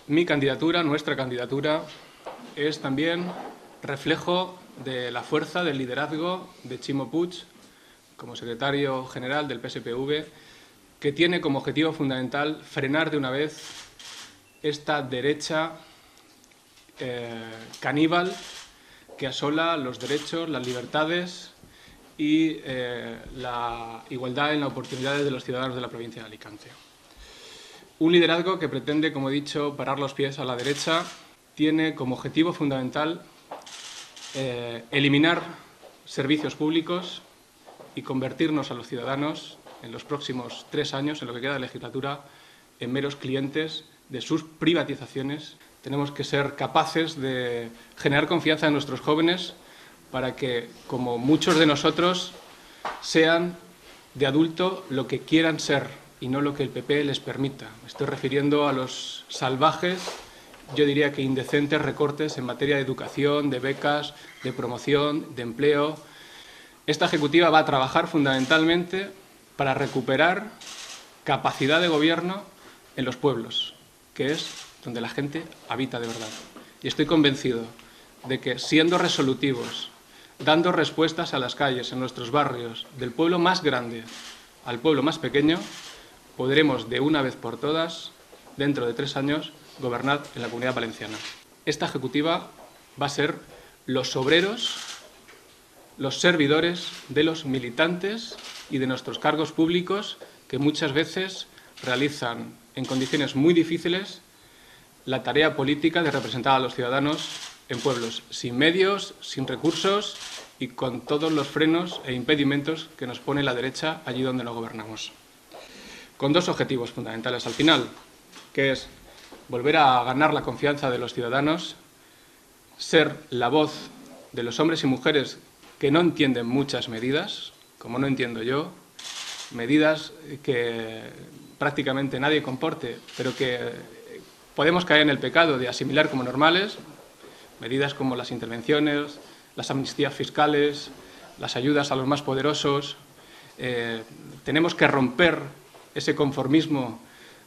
Mi candidatura, nuestra candidatura, es también reflejo de la fuerza del liderazgo de Ximo Puig como secretario general del PSPV, que tiene como objetivo fundamental frenar de una vez esta derecha caníbal que asola los derechos, las libertades y la igualdad en las oportunidades de los ciudadanos de la provincia de Alicante. Un liderazgo que pretende, como he dicho, parar los pies a la derecha, tiene como objetivo fundamental eliminar servicios públicos y convertirnos a los ciudadanos en los próximos 3 años, en lo que queda de legislatura, en meros clientes de sus privatizaciones. Tenemos que ser capaces de generar confianza en nuestros jóvenes para que, como muchos de nosotros, sean de adulto lo que quieran ser y no lo que el PP les permita. Me estoy refiriendo a los salvajes, yo diría que indecentes recortes en materia de educación, de becas, de promoción, de empleo. Esta ejecutiva va a trabajar fundamentalmente para recuperar capacidad de gobierno en los pueblos, que es donde la gente habita de verdad. Y estoy convencido de que, siendo resolutivos, dando respuestas a las calles, en nuestros barrios, del pueblo más grande al pueblo más pequeño, podremos de una vez por todas, dentro de 3 años, gobernar en la Comunidad Valenciana. Esta ejecutiva va a ser los obreros, los servidores de los militantes y de nuestros cargos públicos que muchas veces realizan en condiciones muy difíciles la tarea política de representar a los ciudadanos en pueblos sin medios, sin recursos y con todos los frenos e impedimentos que nos pone la derecha allí donde no gobernamos. Con 2 objetivos fundamentales al final, que es volver a ganar la confianza de los ciudadanos, ser la voz de los hombres y mujeres que no entienden muchas medidas, como no entiendo yo, medidas que prácticamente nadie comporte, pero que podemos caer en el pecado de asimilar como normales, medidas como las intervenciones, las amnistías fiscales, las ayudas a los más poderosos. Tenemos que romper ese conformismo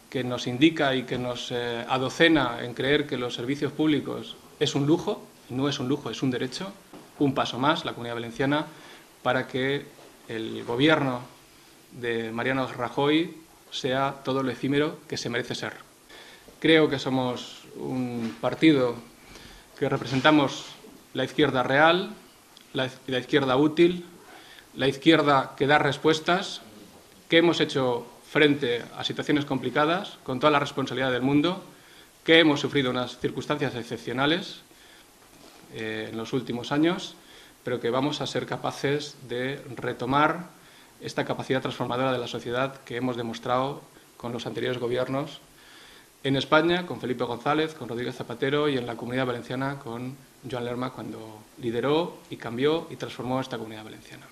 que nos indica y que nos adocena en creer que los servicios públicos es un lujo, no es un lujo, es un derecho. Un paso más, la Comunidad Valenciana, para que el gobierno de Mariano Rajoy sea todo lo efímero que se merece ser. Creo que somos un partido que representamos la izquierda real, la izquierda útil, la izquierda que da respuestas, que hemos hecho frente a situaciones complicadas, con toda la responsabilidad del mundo, que hemos sufrido unas circunstancias excepcionales en los últimos años, pero que vamos a ser capaces de retomar esta capacidad transformadora de la sociedad que hemos demostrado con los anteriores gobiernos en España, con Felipe González, con Rodríguez Zapatero, y en la Comunidad Valenciana con Joan Lerma, cuando lideró y cambió y transformó esta Comunidad Valenciana.